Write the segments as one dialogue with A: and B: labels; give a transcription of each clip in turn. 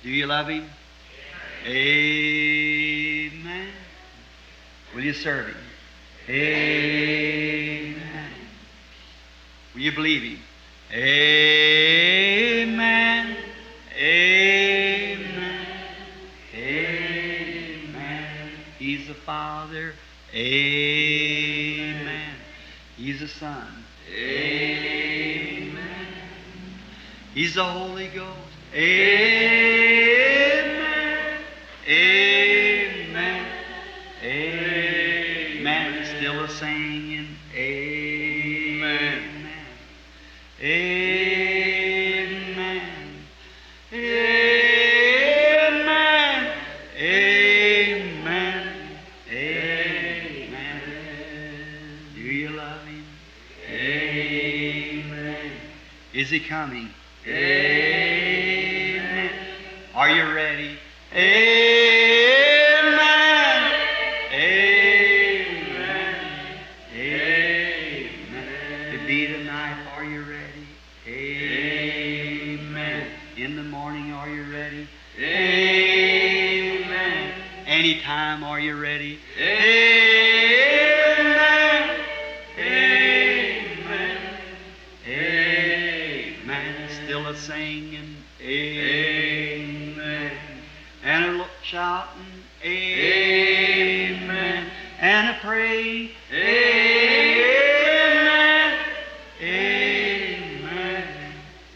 A: Do you love Him? Amen. Will you serve Him? Amen. Will you believe Him? Amen. Amen. Amen. He's the Father. Amen. He's the Son. Amen. He's the Holy Ghost. Amen. Amen. Amen. Still a singing. Amen. Amen. Amen. Amen. Amen. Do you love Him? Amen. Is He coming? Amen. Are you ready? Amen. Amen. Amen. To be tonight, are you ready? Amen. In the morning, are you ready? Amen. Anytime, are you ready? Amen. Amen. Amen. Still a singing. Amen. And a shouting. Amen. And a praying. Amen. Amen.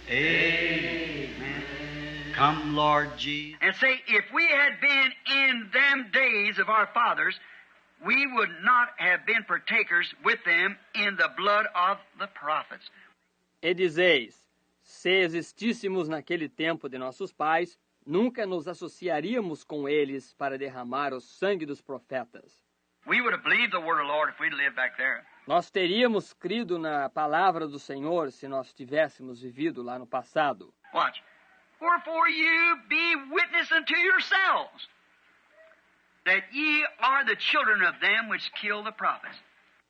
A: Amen. Come, Lord Jesus.
B: And say, if we had been in them days of our fathers, we would not have been partakers with them in the blood of the prophets.
C: E dizeis, se existíssemos naquele tempo de nossos pais, nunca nos associaríamos com eles para derramar o sangue dos profetas.
B: We would have believed the word of the Lord if we'd lived back there.
C: Nós teríamos crido na palavra do Senhor se nós tivéssemos vivido lá no passado.
B: Watch. Wherefore you be witness unto yourselves that ye are the children of them which kill the prophets.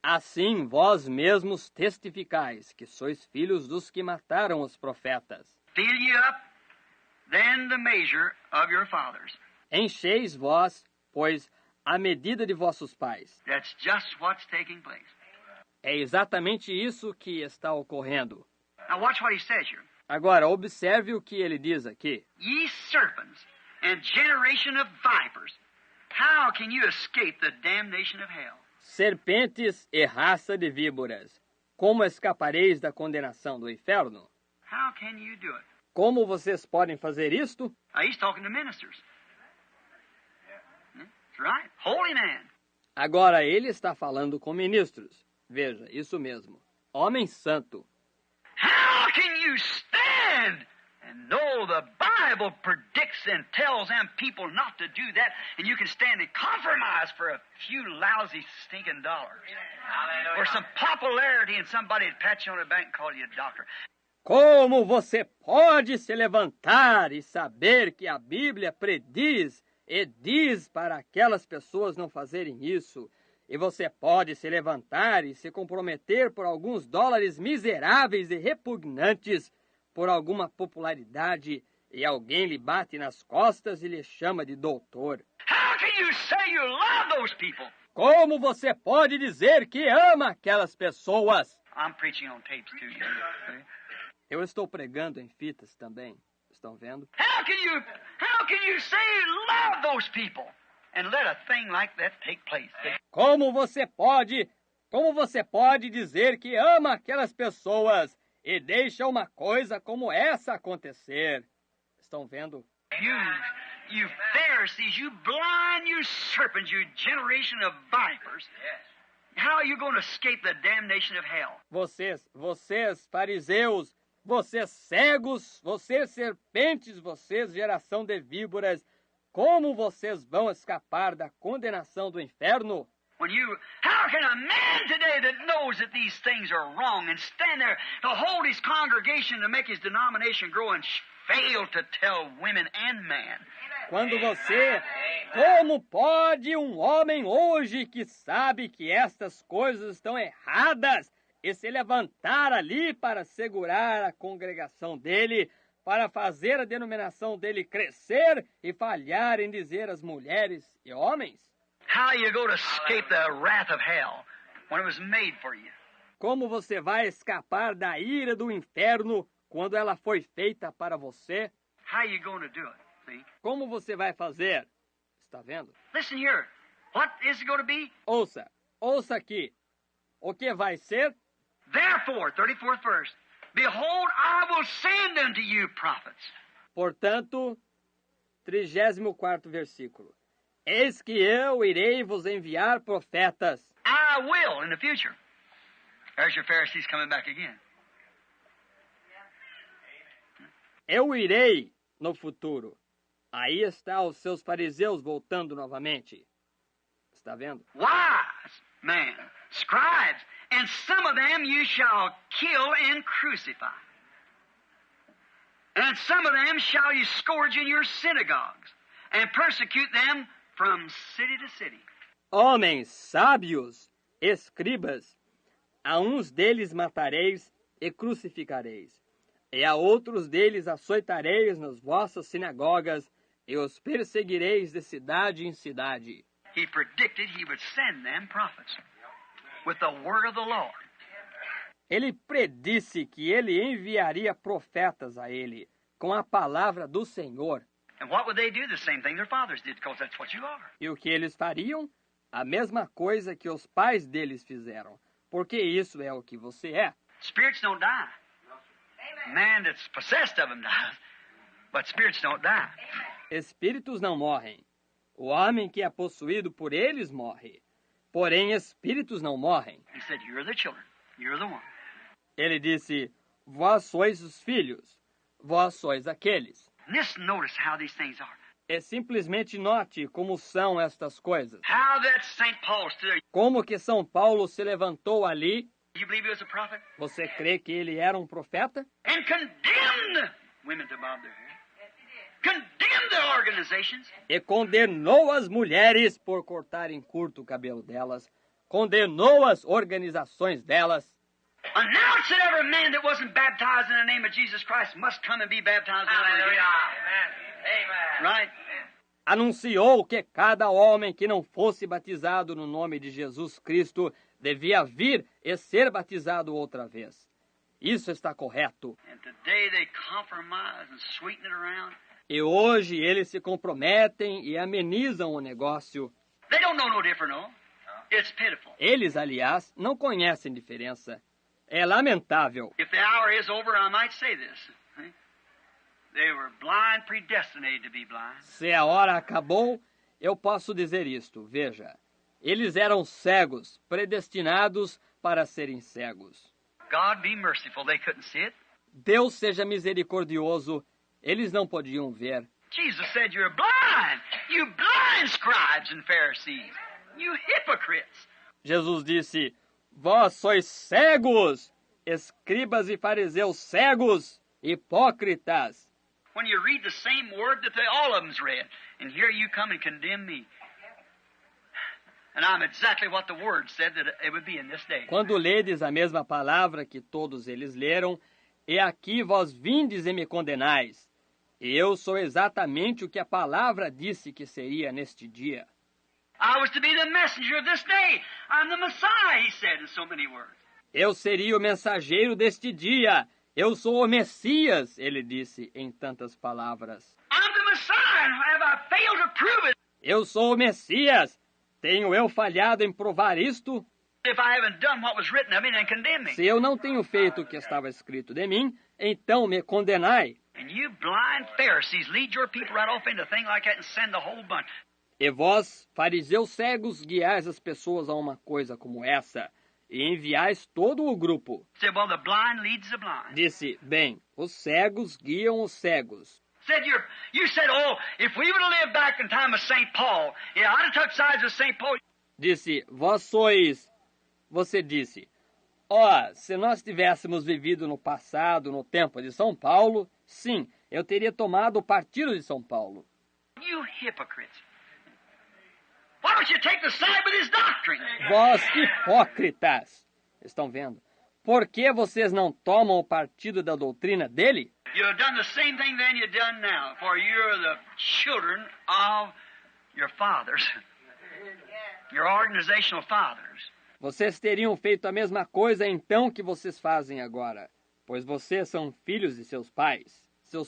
C: Assim vós mesmos testificais que sois filhos dos que mataram os profetas.
B: Fill ye up then the measure of your fathers.
C: Encheis vós, pois, a medida de vossos pais.
B: That's just what's taking place.
C: É exatamente isso que está ocorrendo.
B: Now watch what he says here.
C: Agora, observe o que ele diz aqui.
B: Ye serpents and generation of vipers, how can you escape the damnation of hell?
C: Serpentes e raça de víboras, como escapareis da condenação do inferno?
B: How can you do it?
C: Como vocês podem fazer isto?
B: Now, he's talking to ministers. That's right. Holy man.
C: Agora ele está falando com ministros. Veja, isso mesmo. Homem santo.
B: How can you stand and know the Bible predicts and tells them people not to do that, and you can stand and compromise for a few lousy stinking dollars? Or some popularity and somebody would pat you on the back and call you a doctor.
C: Como você pode se levantar e saber que a Bíblia prediz e diz para aquelas pessoas não fazerem isso? E você pode se levantar e se comprometer por alguns dólares miseráveis e repugnantes, por alguma popularidade, e alguém lhe bate nas costas e lhe chama de doutor.
B: How can you say you love those people?
C: Como você pode dizer que ama aquelas pessoas?
B: I'm preaching on tapes too.
C: Eu estou pregando em fitas também. Estão vendo?
B: How can you say you love those people and let a thing like that take place?
C: Como você pode dizer que ama aquelas pessoas e deixa uma coisa como essa acontecer? Estão vendo?
B: You Pharisees, you blind, you serpents, you generation of vipers. How are you going to escape the damnation of hell?
C: Vocês fariseus, vocês cegos, vocês serpentes, vocês geração de víboras, como vocês vão escapar da condenação do inferno?
B: How can a man today that knows that these things are wrong and stand there to hold his congregation to make his denomination grow and fail to tell women and man?
C: Como pode um homem hoje que sabe que estas coisas estão erradas e se levantar ali para segurar a congregação dele, para fazer a denominação dele crescer e falhar em dizer às mulheres e homens?
B: How you go to escape the wrath of hell when it was made for you?
C: Como você vai escapar da ira do inferno quando ela foi feita para você?
B: How you going to do it? See?
C: Como você vai fazer? Está vendo?
B: Listen here. What is it going to be?
C: Ouça aqui. O que vai ser?
B: Therefore, 34th verse. Behold, I will send unto you prophets.
C: Portanto, 34º versículo. Eis que eu irei vos enviar profetas.
B: I will in the future. There's your Pharisees coming back again.
C: Eu irei no futuro. Aí está os seus fariseus voltando novamente. Está vendo?
B: Wise men, scribes, and some of them you shall kill and crucify. And some of them shall you scourge in your synagogues, and persecute them from city to city.
C: Homens sábios, escribas, a uns deles matareis e crucificareis, e a outros deles açoitareis nas vossas sinagogas, e os perseguireis de cidade em cidade.
B: He predicted he would send them prophets with the word of the Lord.
C: Ele predisse que ele enviaria profetas a ele, com a palavra do Senhor.
B: And what would they do? The same thing their fathers did, because that's what you are.
C: E o que eles fariam? A mesma coisa que os pais deles fizeram, porque isso é o que você é.
B: Spirits don't die. Man that's possessed of them dies, but spirits don't die.
C: Espíritos não morrem. O homem que é possuído por eles morre. Porém, espíritos não morrem.
B: He said, you're the children. You're the one.
C: Ele disse, vós sois os filhos. Vós sois aqueles.
B: Just notice how these things are.
C: E simplesmente note como são estas coisas.
B: How that St. Paul stood.
C: Como que São Paulo se levantou ali.
B: You believe he was a prophet?
C: Você crê que ele era um profeta?
B: And condemned women to bob their hair. Condemned the organizations.
C: E condenou as mulheres por cortarem curto o cabelo delas. Condenou as organizações delas.
B: Announced that every man that wasn't baptized in the name of Jesus Christ must come and be baptized over again. Amen. Right?
C: Anunciou que cada homem que não fosse batizado no nome de Jesus Cristo devia vir e ser batizado outra vez. Isso está correto.
B: And today they compromise and sweeten it around.
C: E hoje eles se comprometem e amenizam o negócio.
B: They don't know no different, no. It's pitiful.
C: Eles, aliás, não conhecem diferença. É lamentável.
B: If the hour is over, I might say this. They were blind, predestinated to be blind.
C: Se a hora acabou, eu posso dizer isto. Veja, eles eram cegos, predestinados para serem cegos.
B: God be merciful, they couldn't see it.
C: Deus seja misericordioso, eles não podiam ver.
B: Jesus said, you're blind, you blind scribes and Pharisees, you hypocrites.
C: Jesus disse, vós sois cegos, escribas e fariseus cegos, hipócritas.
B: When you read the same word that all of them's read, and here you come and condemn me. And I'm exactly what the word said that it would be in this day.
C: Quando ledes a mesma palavra que todos eles leram, e aqui vós vindes e me condenais. E eu sou exatamente o que a palavra disse que seria neste dia.
B: I was to be the messenger of this day. I'm the Messiah, he said in so many words.
C: Eu seria o mensageiro deste dia. Eu sou o Messias, ele disse em tantas palavras.
B: I'm the Messiah, and have I failed to prove it?
C: Eu sou o Messias. Tenho eu falhado em provar isto?
B: If I haven't done what was written of me, then condemn me.
C: Se eu não tenho feito o que estava escrito de mim, então me condenai.
B: And you blind Pharisees lead your people right off into a thing like that and send the whole bunch.
C: E vós, fariseus cegos, guiais as pessoas a uma coisa como essa, e enviais todo o grupo.
B: Said, well, the blind leads the blind.
C: Disse, bem, os cegos guiam os cegos.
B: Said you said, oh, if we would have lived back in time of St. Paul, yeah, I'd have took sides with St. Paul.
C: Disse, você disse, se nós tivéssemos vivido no passado, no tempo de São Paulo, sim, eu teria tomado o partido de São Paulo.
B: You hypocrites. Why don't you take the side with his doctrine?
C: Vós hipócritas, estão vendo? Por que vocês não tomam o partido da doutrina dele?
B: You have done the same thing then you've done now, for you're the children of your fathers, your organizational fathers.
C: Vocês teriam feito a mesma coisa então que vocês fazem agora, pois vocês são filhos de seus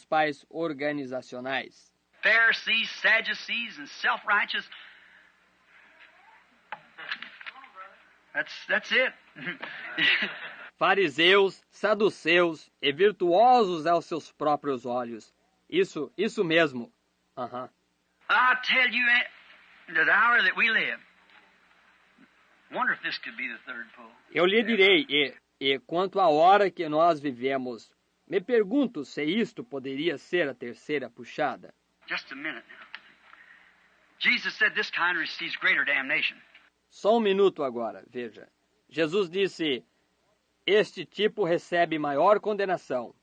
C: pais organizacionais.
B: Pharisees, Sadducees, and self-righteous. That's it.
C: Fariseus, saduceus e virtuosos aos seus próprios olhos. Isso mesmo. Aham.
B: I tell you, the hour that we live. Wonder if this could be the third pull.
C: Eu lhe direi, e quanto à hora que nós vivemos, me pergunto se isto poderia ser a terceira puxada.
B: Just a minute now. Jesus said this kind receives greater damnation.
C: Só um minuto agora, veja. Jesus disse, este tipo recebe maior condenação.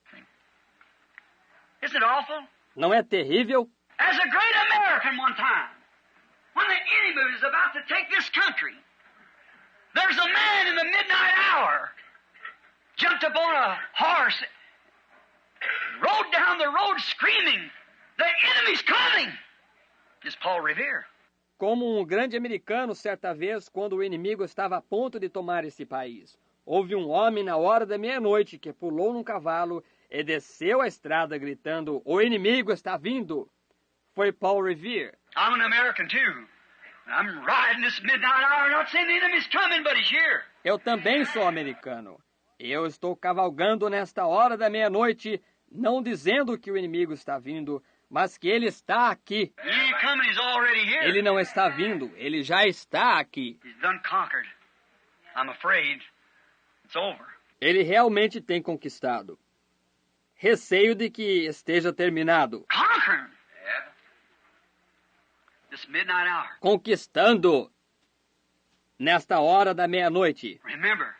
B: Isn't it awful?
C: Não é terrível?
B: As a great American one time, when the enemy was about to take this country, there's a man in the midnight hour, jumped upon a horse, rode down the road screaming, the enemy's coming! Is Paul Revere.
C: Como um grande americano, certa vez, quando o inimigo estava a ponto de tomar esse país, houve um homem na hora da meia-noite que pulou num cavalo e desceu a estrada gritando, o inimigo está vindo. Foi Paul Revere.
B: I'm an American too. I'm riding this midnight hour, not saying the enemy's coming, but he's here.
C: Eu também sou americano. Eu estou cavalgando nesta hora da meia-noite, não dizendo que o inimigo está vindo, mas que ele está aqui.
B: He ain't coming, he's already here.
C: Ele não está vindo, ele já está aqui.
B: He's done conquered. I'm afraid it's over.
C: Ele realmente tem conquistado. Receio de que esteja terminado.
B: Conquering. Yeah. This midnight hour.
C: Conquistando nesta hora da meia-noite.
B: Remember,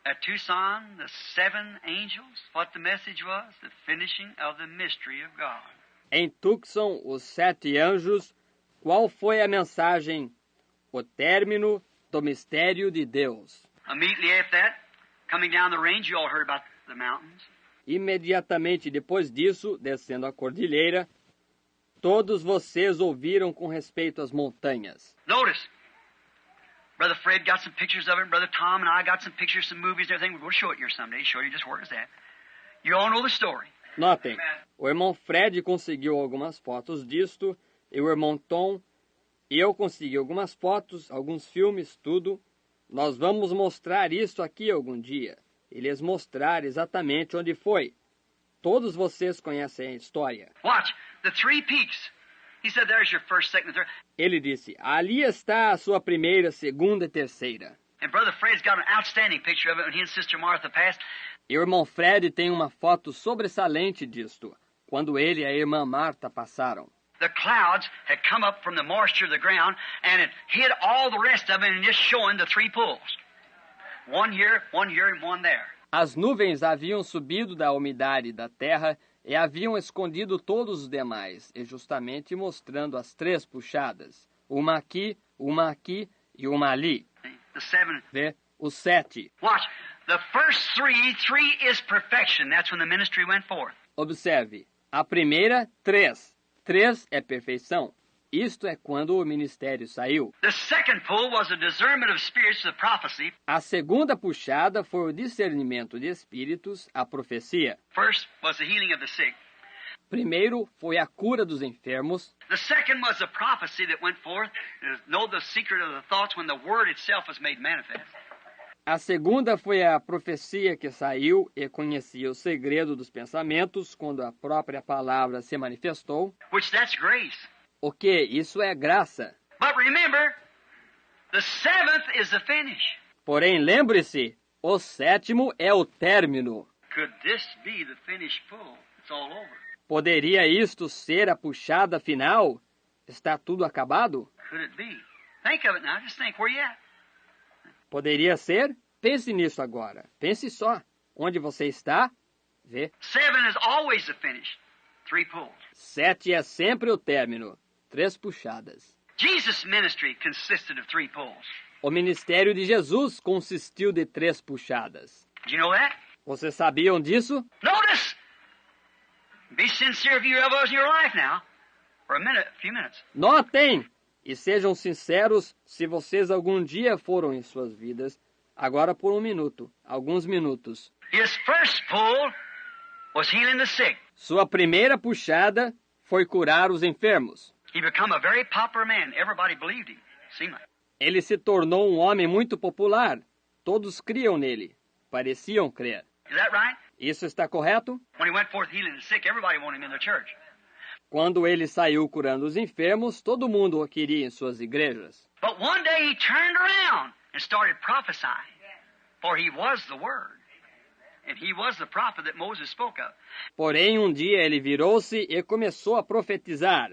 B: at Tucson, the 7 angels, what the message was? The finishing of the mystery of God.
C: Em Tucson, os 7 anjos, qual foi a mensagem? O término do mistério de Deus.
B: Immediately after that, coming down the range, you all heard about the mountains.
C: Imediatamente depois disso, descendo a cordilheira, todos vocês ouviram com respeito às montanhas.
B: Notice, Brother Fred got some pictures of it, and Brother Tom and I got some pictures, some movies and everything. We'll show it you someday, show you just where it's at. You all know the story.
C: Notem, o irmão Fred conseguiu algumas fotos disto, e o irmão Tom e eu consegui algumas fotos, alguns filmes, tudo. Nós vamos mostrar isso aqui algum dia. E lhes mostrar exatamente onde foi. Todos vocês conhecem a história.
B: Watch, the 3 peaks. He said, there's your first, second, and third.
C: Ele disse, ali está a sua primeira, segunda e terceira.
B: And Brother Fred's got an outstanding picture of it when he and Sister Martha passed.
C: E o irmão Fred tem uma foto sobressalente disto, quando ele e a irmã Marta passaram.
B: The clouds had come up from the moisture of the ground and it hid all the rest of it and just showing the 3 pools. One here, and one there.
C: As nuvens haviam subido da umidade da terra e haviam escondido todos os demais, e justamente mostrando as 3 puxadas, uma aqui e uma ali.
B: The 7.
C: Vê? Os 7.
B: Watch, the first 3 is perfection. That's when the ministry went forth.
C: Observe, a primeira, 3. 3 é perfeição. Isto é quando o ministério saiu.
B: The second pull was a discernment of spirits, the prophecy.
C: A segunda puxada foi o discernimento de espíritos, a profecia.
B: First was the healing of the sick.
C: Primeiro foi a cura dos enfermos.
B: The second was the prophecy that went forth. Know the secret of the thoughts when the word itself was made manifest.
C: A segunda foi a profecia que saiu e conhecia o segredo dos pensamentos quando a própria palavra se manifestou.
B: Which that's grace.
C: O que? Isso é graça.
B: But remember, the 7th is the finish.
C: Porém, lembre-se, o 7º é o término.
B: Could this be the finish pull? It's all over.
C: Poderia isto ser a puxada final? Está tudo acabado?
B: Could it be? Think of it now. Just think where you at.
C: Poderia ser? Pense nisso agora. Pense só. Onde você está? Vê.
B: 7 is always the finish. 3 pulls.
C: 7 é sempre o término. 3 puxadas.
B: Jesus' ministry consisted of 3 pulls.
C: O ministério de Jesus consistiu de 3 puxadas.
B: Do you know that?
C: Vocês sabiam disso?
B: Notice! Be sincere if you ever was in your life now. For a few minutes.
C: Notem! E sejam sinceros se vocês algum dia foram em suas vidas. Agora por alguns minutos.
B: His first pull was healing the sick.
C: Sua primeira puxada foi curar os enfermos.
B: He became a very popular man. Everybody believed him. Seemed like.
C: Ele se tornou um homem muito popular. Todos criam nele. Pareciam crer.
B: Is that right?
C: Isso está correto?
B: When he went forth healing the sick, everybody wanted him in the church.
C: Quando ele saiu curando os enfermos, todo mundo o queria em suas igrejas.
B: But one day he turned around and started prophesying. For he was the Word. And he was the prophet that Moses spoke of.
C: Porém, um dia ele virou-se e começou a profetizar,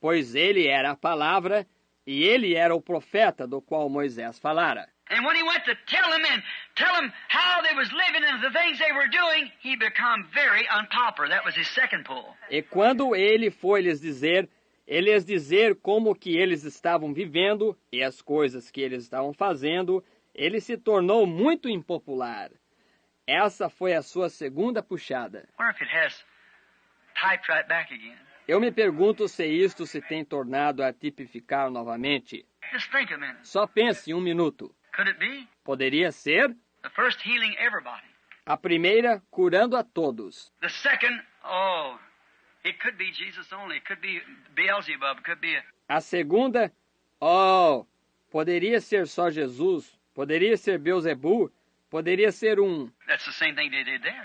C: pois ele era a palavra e ele era o profeta do qual Moisés falara.
B: And when he went to tell them how they was living and the things they were doing, he became very unpopular. That was his second pull.
C: E quando ele foi lhes dizer como que eles estavam vivendo e as coisas que eles estavam fazendo, ele se tornou muito impopular. Essa foi a sua segunda puxada.
B: I wonder if it has typed right back again.
C: Eu me pergunto se isto se tem tornado a tipificar novamente.
B: Just think a minute.
C: Só pense 1 minuto.
B: Could it be?
C: Poderia ser
B: The first healing everybody.
C: a primeira curando a todos.
B: The second, it could be Jesus only. It could be Beelzebub. It could be
C: A segunda, poderia ser só Jesus, poderia ser Beelzebu, poderia ser
B: That's the same thing they did there.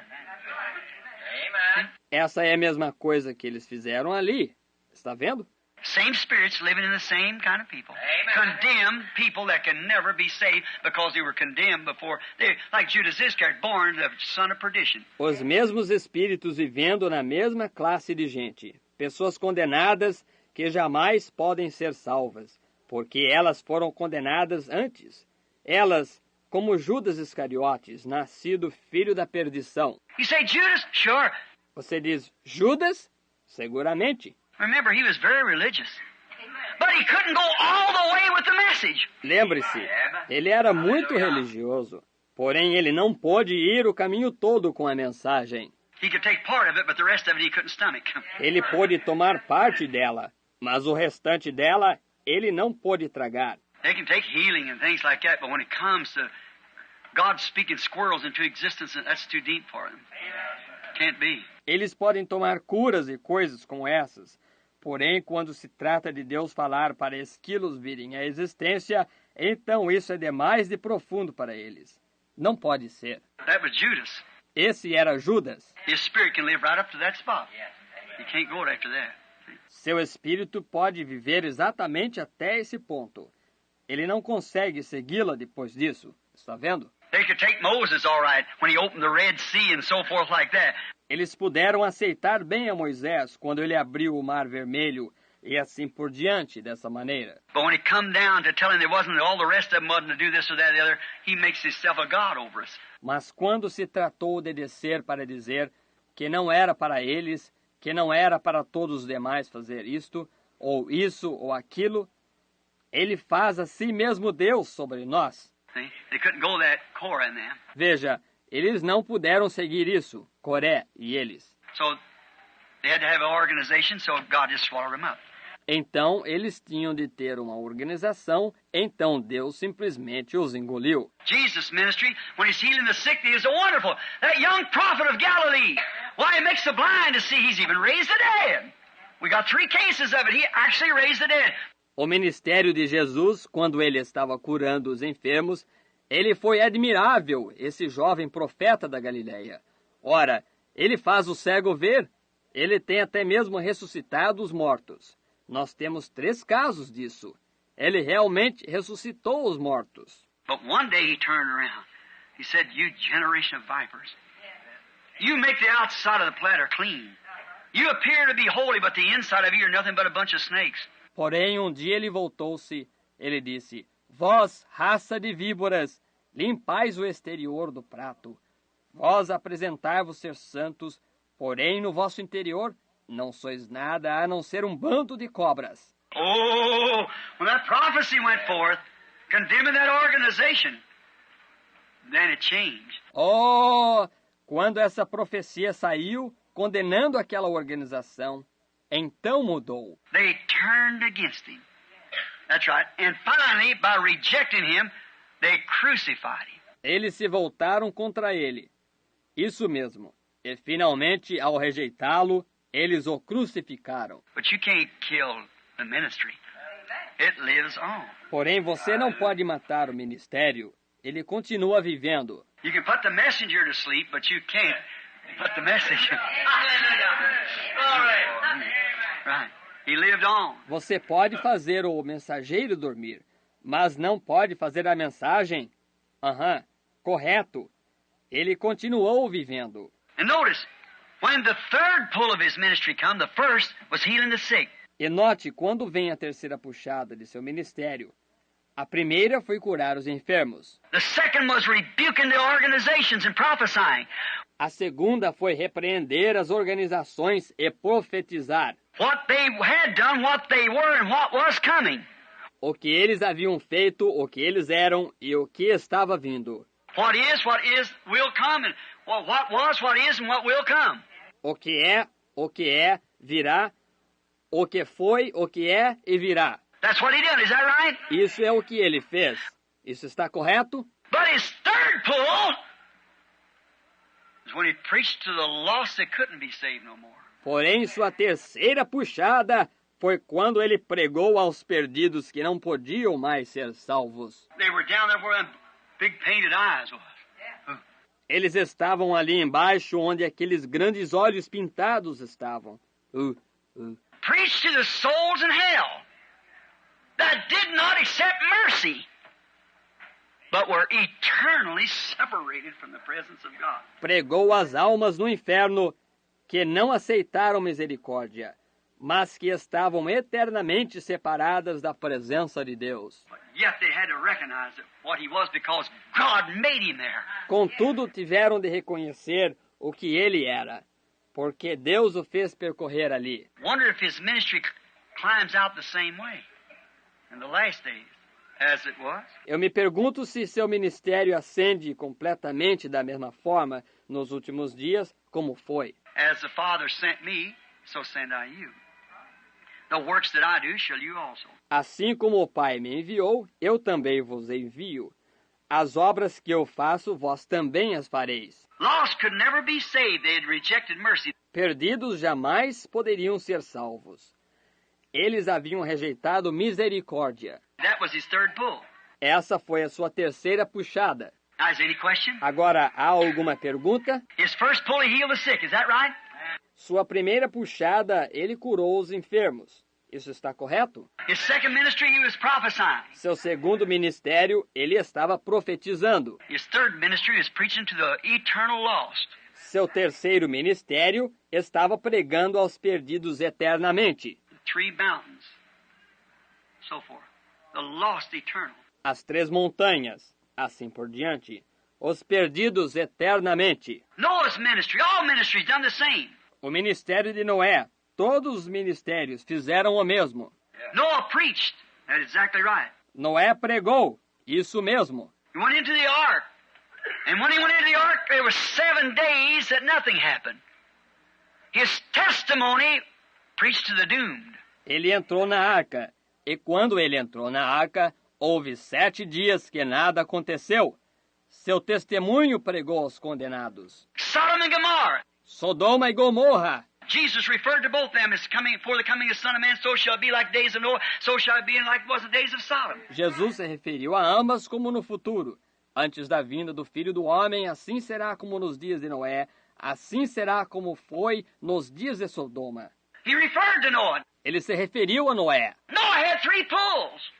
B: Amen.
C: Essa é a mesma coisa que eles fizeram ali. Está vendo?
B: Same spirits living in the same kind of people.
D: Amen.
B: Condemned people that can never be saved because they were condemned before. They, like Judas Iscariot, born the son of perdition.
C: Os mesmos espíritos vivendo na mesma classe de gente. Pessoas condenadas que jamais podem ser salvas, porque elas foram condenadas antes. Elas, como Judas Iscariotes, nascido filho da perdição.
B: You say, Judas? Sure.
C: Você diz, Judas? Seguramente.
B: Remember, he was very religious. But he couldn't go all the way with the message.
C: Lembre-se, ele era muito religioso, porém ele não pôde ir o caminho todo com a mensagem.
B: He could take part of it, but the rest of it he couldn't stomach.
C: Ele pôde tomar parte dela, mas o restante dela ele não pôde tragar.
B: They can take healing and things like that, but when it comes to God speaking squirrels into existence, that's too deep for them. Can't be.
C: Eles podem tomar curas e coisas como essas, porém, quando se trata de Deus falar para esquilos virem à existência, então isso é demais de profundo para eles. Não pode ser.
B: That was Judas.
C: Esse era Judas.
B: His spirit can live right up to that spot. You can't go after that.
C: Seu espírito pode viver exatamente até esse ponto. Ele não consegue segui-la depois disso. Está vendo?
B: They could take Moses, all right, when he opened the Red Sea and so forth like that.
C: Eles puderam aceitar bem a Moisés quando ele abriu o Mar Vermelho e assim por diante, dessa maneira.
B: But when it come down to telling there wasn't all the rest of them wasn't to do this or that or the other, he makes himself a God over us.
C: Mas quando se tratou de descer para dizer que não era para eles, que não era para todos os demais fazer isto, ou isso, ou aquilo, ele faz a si mesmo Deus sobre nós.
B: See? They couldn't go that Korah in them.
C: Veja, eles não puderam seguir isso, Coré e eles.
B: So they had to have an organization, so God just swallowed them up.
C: Então, eles tinham de ter uma organização, então Deus simplesmente os engoliu.
B: Jesus' ministry, when he's healing the sick, is wonderful. That young prophet of Galilee, why, he makes the blind to see. He's even raised the dead. We got 3 cases of it. He actually raised the dead.
C: O ministério de Jesus, quando ele estava curando os enfermos, ele foi admirável, esse jovem profeta da Galileia. Ora, ele faz o cego ver, ele tem até mesmo ressuscitado os mortos. Nós temos 3 casos disso. Ele realmente ressuscitou os mortos.
B: But one day he turned around. He said, you generation of vipers, you make the outside of the platter clean. You appear to be holy, but the inside of you are nothing but a bunch of snakes.
C: Porém, um dia ele voltou-se, ele disse, vós, raça de víboras, limpais o exterior do prato. Vós apresentai-vos ser santos, porém no vosso interior não sois nada a não ser um bando de cobras.
B: Oh, when that prophecy went forth, condemning that organization. Then it changed.
C: Oh, quando essa profecia saiu, condenando aquela organização, então mudou.
B: They turned against him. That's right. And finally, by rejecting him, they crucified him.
C: Eles se voltaram contra ele. Isso mesmo. E finalmente, ao rejeitá-lo, eles o crucificaram.
B: But you can't kill the ministry. It lives on.
C: Porém, você não pode matar o ministério. Ele continua vivendo.
B: You can put the messenger to sleep, but you can't put the message. Right. He lived on.
C: Você pode fazer o mensageiro dormir, mas não pode fazer a mensagem. Correto. Ele continuou vivendo.
B: And notice, when the third pull of his ministry come, the first was healing the sick.
C: E note, quando vem a terceira puxada de seu ministério, a primeira foi curar os enfermos.
B: The second was rebuking the organizations and prophesying.
C: A segunda foi repreender as organizações e profetizar.
B: What they had done, what they were, and what was coming.
C: O que eles haviam feito, o que eles eram e o que estava vindo.
B: What is, will come, and what was, what is, and what will come.
C: O que é, virá. O que foi, o que é e virá.
B: That's what he did, is that right?
C: Isso é o que ele fez. Isso está correto?
B: But his third pull is when he preached to the lost that couldn't be saved no more.
C: Porém, sua terceira puxada foi quando ele pregou aos perdidos que não podiam mais ser salvos.
B: They were down there where them big painted eyes was.
C: Eles estavam ali embaixo onde aqueles grandes olhos pintados estavam.
B: Preached to the souls in hell that did not accept mercy, but were eternally separated from the presence of God.
C: Pregou às almas no inferno que não aceitaram misericórdia, mas que estavam eternamente separadas da presença de Deus.
B: But yet they had to recognize what he was because God made him there.
C: Contudo, tiveram de reconhecer o que ele era, porque Deus o fez percorrer ali.
B: Wonder if his ministry climbs out the same way in the last days as it was.
C: Eu me pergunto se seu ministério ascende completamente da mesma forma nos últimos dias, como foi.
B: As the Father sent me, so send I you. The works that I do shall you also.
C: Assim como o Pai me enviou, eu também vos envio. As obras que eu faço, vós também as fareis.
B: Lost could never be saved. They had rejected mercy.
C: Perdidos jamais poderiam ser salvos. Eles haviam rejeitado misericórdia.
B: That was his third pull.
C: Essa foi a sua terceira puxada.
B: Now, is there any question?
C: Agora, há alguma pergunta?
B: His first pull, he healed the sick. Is that right?
C: Sua primeira puxada, ele curou os enfermos. Isso está correto?
B: His second ministry, he was prophesying.
C: Seu segundo ministério, ele estava profetizando.
B: His third ministry is preaching to the eternal lost.
C: Seu terceiro ministério estava pregando aos perdidos eternamente.
B: The three mountains. So forth. The lost eternal.
C: As três montanhas, assim por diante. Os perdidos eternamente.
B: Noah's ministry, all ministries done the same.
C: O ministério de Noé, todos os ministérios fizeram o mesmo.
B: Noah preached. That's exactly right.
C: Noé pregou, isso mesmo.
B: He went into the ark. And when he went into the ark, there were 7 days that nothing happened. His testimony preached to the doomed.
C: Ele entrou na arca, e quando ele entrou na arca, houve 7 dias que nada aconteceu. Seu testemunho pregou aos condenados.
B: Sodom and Gomorrah.
C: Sodoma e Gomorra.
B: Jesus referred to both them as coming before the coming of the Son of Man, so shall it be like days of Noah, so shall it be like it was the days of Sodom.
C: Jesus se referiu a ambas como no futuro. Antes da vinda do Filho do Homem, assim será como nos dias de Noé, assim será como foi nos dias de Sodoma.
B: He referred to Noah.
C: Ele se referiu a Noé.
B: Noah had 3 pulls.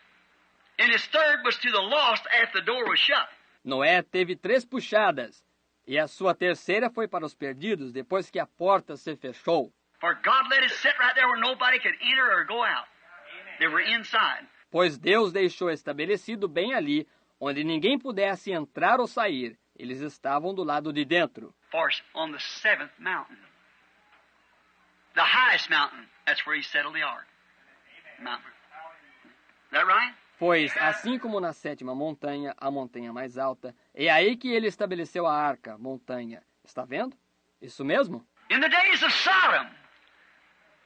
B: And his third was to the lost after the door was shut.
C: Noé teve 3 puxadas, e a sua terceira foi para os perdidos depois que a porta se fechou.
B: For God let it sit right there where nobody could enter or go out. They were inside.
C: Pois Deus deixou estabelecido bem ali, onde ninguém pudesse entrar ou sair. Eles estavam do lado de dentro.
B: For on the 7th mountain, the highest mountain, that's where he settled the ark. Mountain. Is that right?
C: Pois, assim como na sétima montanha, a montanha mais alta, é aí que ele estabeleceu a arca, montanha. Está vendo? Isso mesmo?
B: In the days of Sodom,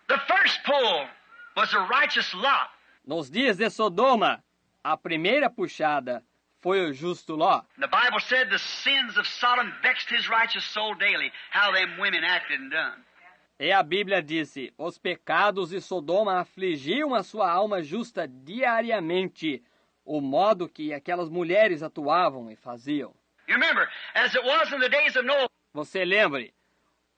B: the first pull was the righteous Lot.
C: Nos dias de Sodoma, a primeira puxada foi o justo Ló.
B: The Bible said the sins of Sodom vexed his righteous soul daily, how them women acted and done.
C: E a Bíblia disse, os pecados de Sodoma afligiam a sua alma justa diariamente, o modo que aquelas mulheres atuavam e faziam.
B: You remember, as it was in the days of Noah,
C: Você lembre,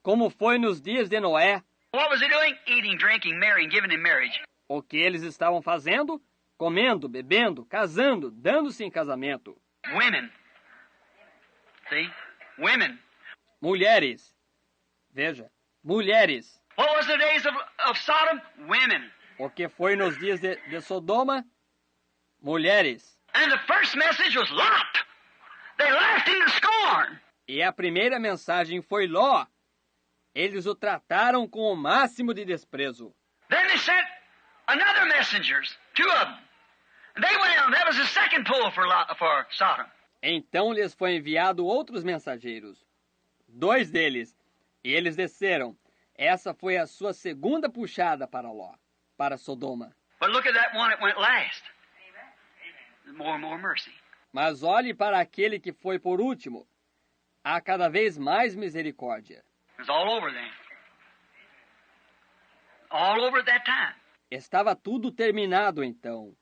C: como foi nos dias de Noé,
B: what was he doing? Eating, drinking, marrying, giving in marriage.
C: o que eles estavam fazendo? Comendo, bebendo, casando, dando-se em casamento.
B: Women. See? Women.
C: Mulheres. Veja, mulheres.
B: What was the days of Sodom? Women.
C: O que foi nos dias de Sodoma? Mulheres.
B: And the first message was Lot. They laughed him to scorn.
C: E a primeira mensagem foi Ló. Eles o trataram com o máximo de desprezo.
B: Then they sent another messengers, two of them. And they went out. That was the second pull for Sodom.
C: Então lhes foi enviado outros mensageiros, 2 deles, e eles desceram. Essa foi a sua segunda puxada para Ló, para Sodoma.
B: But look at that one that went last. More and more mercy.
C: Mas olhe para aquele que foi por último. Há cada vez mais misericórdia.
B: It was all over then. All over at that time.
C: Estava tudo terminado então.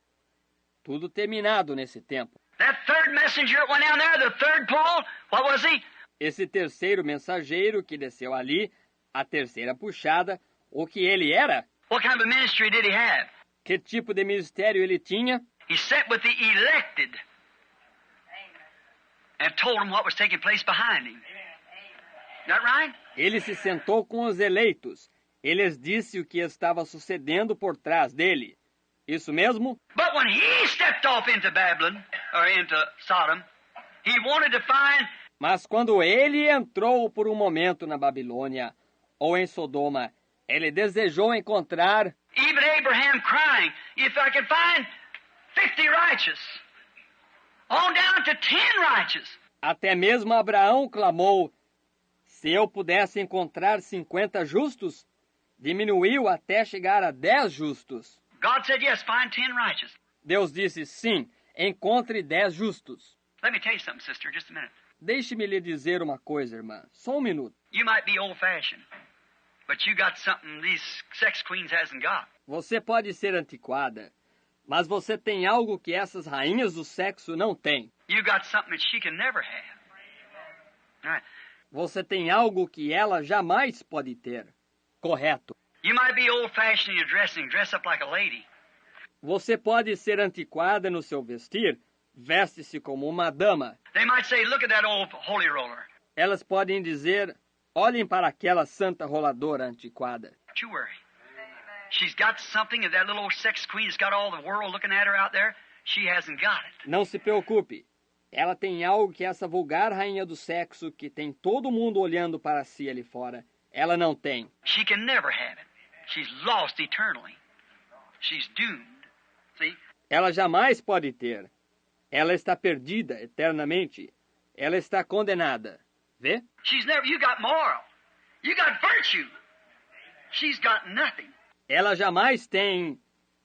C: Tudo terminado nesse tempo.
B: That third messenger that went down there, the third pull, what was he?
C: Esse terceiro mensageiro que desceu ali, a terceira puxada, o que ele era?
B: What kind of ministry did he have?
C: Que tipo de ministério ele tinha?
B: He sat with the elected and told them what was taking place behind him. Is that right?
C: Ele se sentou com os eleitos. Ele lhes disse o que estava sucedendo por trás dele. Isso mesmo?
B: But when he stepped off into Babylon, or into Sodom, he wanted to find
C: Mas quando ele entrou por um momento na Babilônia ou em Sodoma, ele desejou encontrar
B: even Abraham crying, if I could find 50 righteous, on down to 10 righteous.
C: até mesmo Abraão clamou, se eu pudesse encontrar 50 justos, diminuiu até chegar a 10 justos.
B: God said, yes, find 10 righteous.
C: Deus disse, sim, encontre 10 justos.
B: Let me tell you something, sister, just a minute.
C: Deixe-me lhe dizer uma coisa, irmã, só um minuto.
B: You might be old-fashioned, but you got something these sex queens hasn't got.
C: Você pode ser antiquada, mas você tem algo que essas rainhas do sexo não têm.
B: You got something that she can never have. All right.
C: Você tem algo que ela jamais pode ter. Correto.
B: You might be old-fashioned in your dressing, dress up like a lady.
C: Você pode ser antiquada no seu vestir, veste-se como uma dama.
B: They might say, look at that old holy roller.
C: Elas podem dizer, olhem para aquela santa roladora antiquada.
B: Don't you worry. She's got something that little old sex queen has got all the world looking at her out there. She hasn't got it.
C: Não se preocupe. Ela tem algo que essa vulgar rainha do sexo, que tem todo mundo olhando para si ali fora, ela não tem.
B: She can never have it. She's lost eternally. She's doomed. See?
C: Ela jamais pode ter. Ela está perdida eternamente. Ela está condenada. Vê?
B: She's never, you got moral. You got virtue. She's got nothing.
C: Ela jamais tem.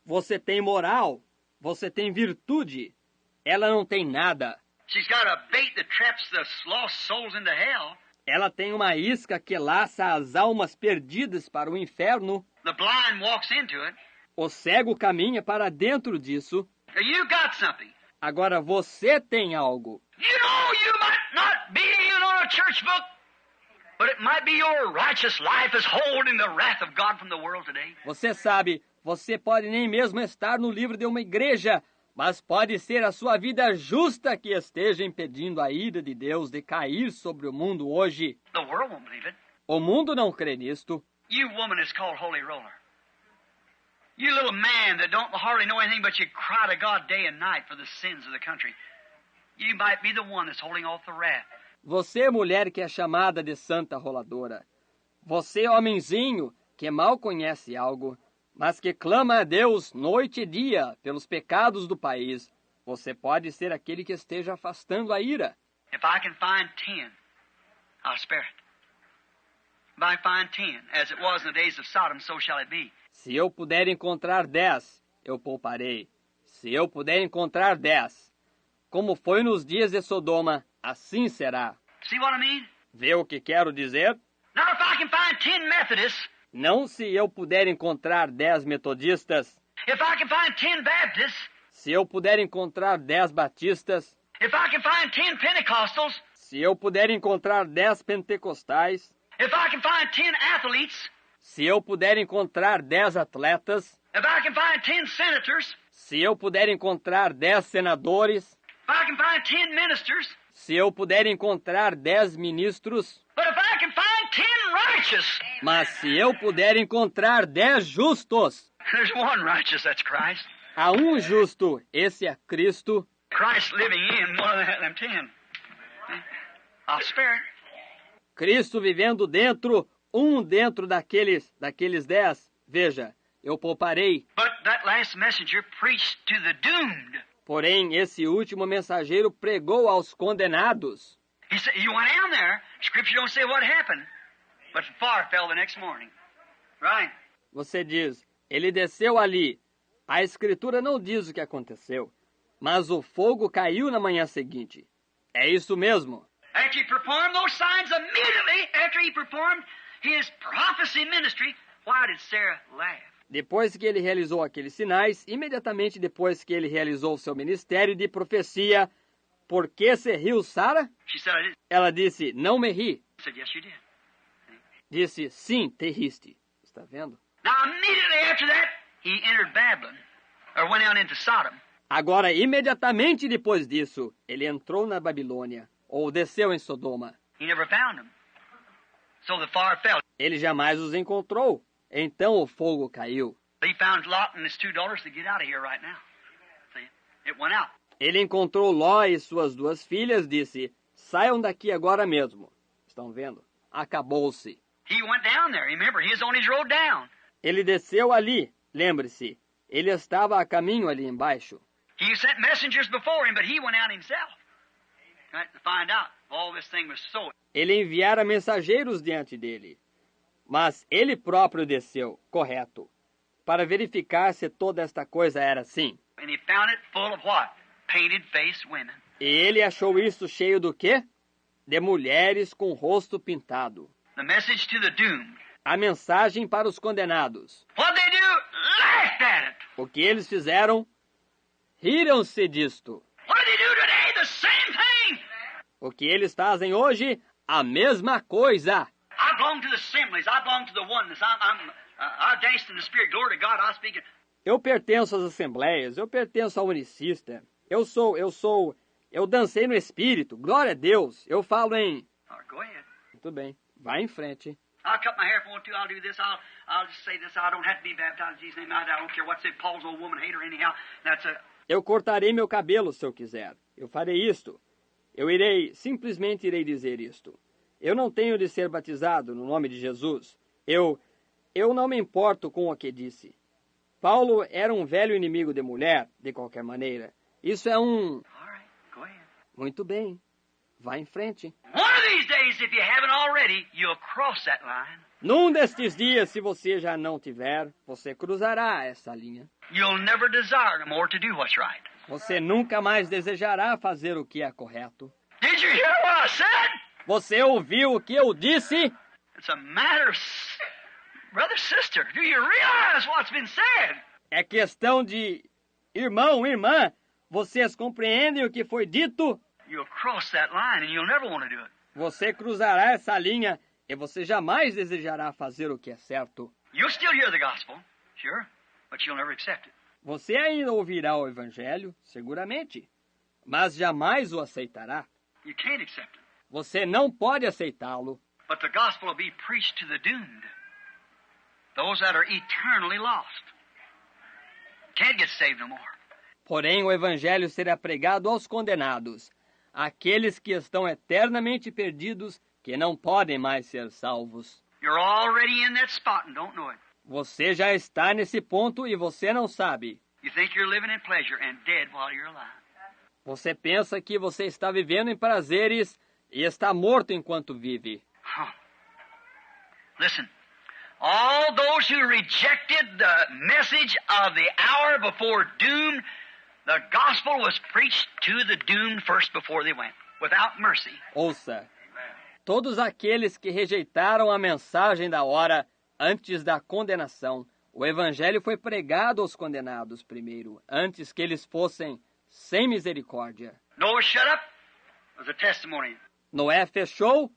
C: Você tem moral. Você tem virtude. Ela não tem nada.
B: She's got a bait that traps the lost souls into hell.
C: Ela tem uma isca que laça as almas perdidas para o inferno.
B: The blind walks into it.
C: O cego caminha para dentro disso.
B: Now you got something.
C: Agora você tem algo.
B: You know, you might not be in a church book, but it might be your righteous life is holding the wrath of God from the world today.
C: Você sabe, você pode nem mesmo estar no livro de uma igreja, mas pode ser a sua vida justa que esteja impedindo a ira de Deus de cair sobre o mundo hoje.
B: The world won't believe it.
C: O mundo não crê nisto.
B: You woman is called holy roller. You little man that don't hardly know anything but you cry to God day and night for the sins of the country. You might be the one that's holding off the wrath.
C: Você, mulher que é chamada de santa roladora. Você, homenzinho, que mal conhece algo. mas que clama a Deus noite e dia pelos pecados do país, você pode ser aquele que esteja afastando a ira.
B: If I can find 10, I'll spare it. If I find 10, as it was in the days of Sodom, so shall it be.
C: Se eu puder encontrar 10, eu pouparei. Se eu puder encontrar 10, como foi nos dias de Sodoma, assim será.
B: See what I mean?
C: Vê o que quero dizer?
B: Now, if I can find 10 Methodists,
C: Não se eu puder encontrar 10 metodistas,
B: if I can find 10 Baptists,
C: se eu puder encontrar 10 batistas,
B: if I can find 10 Pentecostals,
C: se eu puder encontrar 10 pentecostais,
B: if I can find 10 athletes,
C: se eu puder encontrar 10 atletas,
B: if I can find 10 senators,
C: se eu puder encontrar 10 senadores,
B: if I can find 10 ministers,
C: se eu puder encontrar 10 ministros,
B: but if I can find 10 righteous,
C: mas se eu puder encontrar 10 justos,
B: there's one righteous, that's Christ.
C: há um justo, esse é Cristo,
B: Christ living in one of them 10. I'll spare it.
C: Cristo vivendo dentro, dentro daqueles 10. Veja, eu pouparei.
B: But that last messenger preached to the doomed.
C: Porém, esse último mensageiro pregou aos condenados.
B: He said, you went down there. Scripture don't say what happened, but the fire fell the next morning. Right?
C: Você diz, ele desceu ali. A Escritura não diz o que aconteceu, mas o fogo caiu na manhã seguinte. É isso mesmo.
B: After he performed those signs, immediately after he performed his prophecy ministry, why did Sarah laugh?
C: Depois que ele realizou aqueles sinais, imediatamente depois que ele realizou o seu ministério de profecia, por que se riu Sara?
B: She said, I did.
C: Ela disse, não me ri.
B: I said, yes, you did.
C: Disse, sim, te riste. Está vendo?
B: Now, immediately after that, he entered Babylon, or went out into Sodom.
C: Agora, imediatamente depois disso, ele entrou na Babilônia, ou desceu em Sodoma.
B: He never found them. So the fire fell.
C: Ele jamais os encontrou. Então o fogo caiu.
B: He found Lot and his 2 daughters to get out of here right now. See? It went out.
C: Ele encontrou Ló e suas 2 filhas, disse, saiam daqui agora mesmo. Estão vendo? Acabou-se.
B: He went down there. Remember, he was on his road down.
C: Ele desceu ali, lembre-se. Ele estava a caminho ali embaixo.
B: He sent messengers before him, but he went out himself. Right, to find out if all this thing was so.
C: Ele enviara mensageiros diante dele. Mas ele próprio desceu, correto, para verificar se toda esta coisa era assim.
B: And he found it full of what? Painted-faced women.
C: E ele achou isso cheio do quê? De mulheres com rosto pintado.
B: The message to the doomed.
C: A mensagem para os condenados.
B: What they do? Laughed at it.
C: O que eles fizeram? Riram-se disto.
B: What do they do today? The same thing.
C: O que eles fazem hoje? A mesma coisa.
B: I belong to the assemblies. I belong to the oneness. I danced in the spirit. Glory to God. I speak it.
C: Eu pertenço às assembleias, eu pertenço ao unicista. Eu dancei no espírito. Glória a Deus. Eu falo em...
B: All right, go ahead.
C: Muito bem, vai em frente.
B: I'll cut my hair if I want to. I'll do this. I'll just say this. I don't have to be baptized in Jesus' name. I don't care what said. Paul's old woman hater anyhow. That's a...
C: Eu cortarei meu cabelo se eu quiser. Eu farei isto. Simplesmente irei dizer isto. Eu não tenho de ser batizado no nome de Jesus. Eu não me importo com o que disse. Paulo era um velho inimigo de mulher, de qualquer maneira. Isso é um...
B: All right, go ahead.
C: Muito bem, vá em frente.
B: One of these days, if you haven't already, you'll cross that line.
C: Num destes dias, se você já não tiver, você cruzará essa linha.
B: You'll never desire no more to do what's right.
C: Você nunca mais desejará fazer o que é correto.
B: Did you hear what I said?
C: Você ouviu o que eu disse?
B: It's a matter of... Brother, sister, do you realize what's been said?
C: É questão de... Irmão, irmã, vocês compreendem o que foi dito?
B: You'll cross that line and you'll never want to do it.
C: Você cruzará essa linha e você jamais desejará fazer o que é certo.
B: You'll still hear the gospel, sure, but you'll never accept it.
C: Você ainda ouvirá o evangelho, seguramente, mas jamais o aceitará.
B: You can't accept it.
C: Você não pode aceitá-lo.
B: But the gospel will be preached to the doomed. Those that are eternally lost. Can't get saved no more.
C: Porém, o evangelho será pregado aos condenados, aqueles que estão eternamente perdidos, que não podem mais ser salvos.
B: You're already in that spot and don't know it.
C: Você já está nesse ponto e você não sabe.
B: You think you're living in pleasure and dead while you're alive.
C: Você pensa que você está vivendo em prazeres e está morto enquanto vive.
B: Huh. Listen, all those who rejected the message of the hour before doom, the gospel was preached to the doomed first before they went, without mercy.
C: Ouça, todos aqueles que rejeitaram a mensagem da hora antes da condenação, o evangelho foi pregado aos condenados primeiro, antes que eles fossem sem misericórdia.
B: Noah shut up was a testimony.
C: Noé fechou,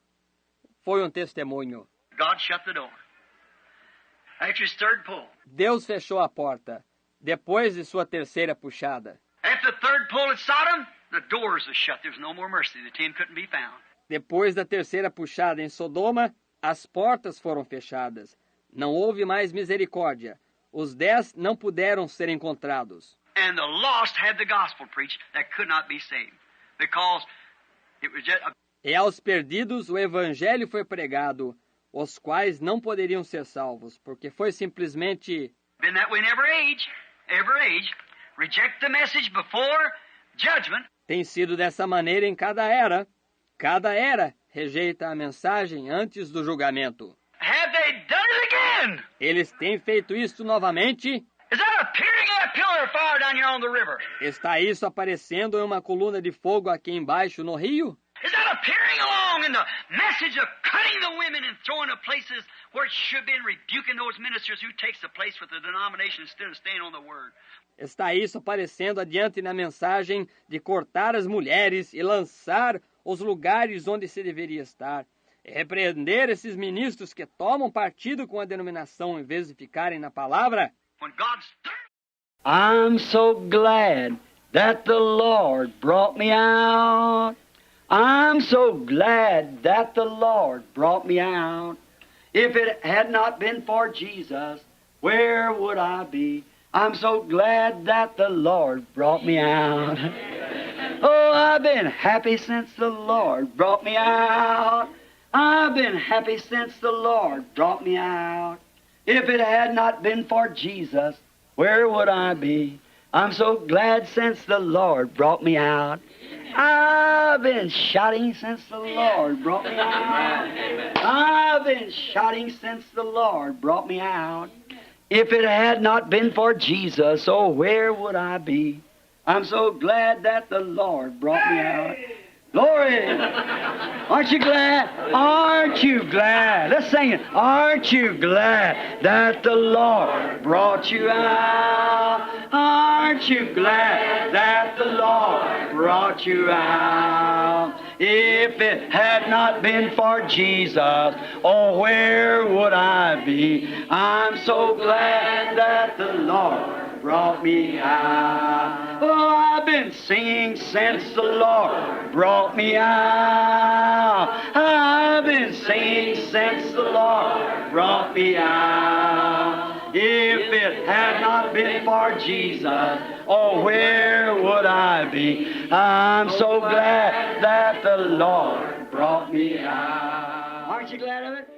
C: foi um testemunho.
B: God shut the door. After his third pull.
C: Deus fechou a porta, depois de sua terceira puxada.
B: After the third pull at Sodom, the doors were shut. There was no more mercy. The 10 couldn't be found.
C: Depois da terceira puxada em Sodoma, as portas foram fechadas. Não houve mais misericórdia. Os 10 não puderam ser encontrados.
B: And the lost had the gospel preached that could not be saved. Because it was just
C: E aos perdidos o evangelho foi pregado, os quais não poderiam ser salvos, porque foi simplesmente
B: been that way in every age. Every age. Reject the message before judgment.
C: tem sido dessa maneira em cada era. Cada era rejeita a mensagem antes do julgamento.
B: Have they done it again?
C: Eles têm feito isso novamente.
B: Is that appearing in a pillar of fire down here on the river?
C: Está isso aparecendo em uma coluna de fogo aqui embaixo no rio?
B: Is that appearing along in the message of cutting the women and throwing the places where it should have been rebuking those ministers who takes the place with the denomination instead of staying on the word?
C: Está isso aparecendo adiante na mensagem de cortar as mulheres e lançar os lugares onde se deveria estar. E repreender esses ministros que tomam partido com a denominação em vez de ficarem na palavra.
B: When God's
A: I'm so glad that the Lord brought me out. I'm so glad that the Lord brought me out. If it had not been for Jesus, where would I be? I'm so glad that the Lord brought me out. Oh, I've been happy since the Lord brought me out. I've been happy since the Lord brought me out. If it had not been for Jesus, where would I be? I'm so glad since the Lord brought me out. I've been shouting since the Lord brought me out. I've been shouting since the Lord brought me out. If it had not been for Jesus, oh, where would I be? I'm so glad that the Lord brought me out. Glory! Aren't you glad? Aren't you glad? Let's sing it. Aren't you glad that the Lord brought you out? Aren't you glad that the Lord brought you out? If it had not been for Jesus, oh, where would I be? I'm so glad that the Lord brought me out. Oh, I've been singing since the Lord brought me out. I've been singing since the Lord brought me out. If it had not been for Jesus, oh, where would I be? I'm so glad that the Lord brought me out. Aren't you glad of it?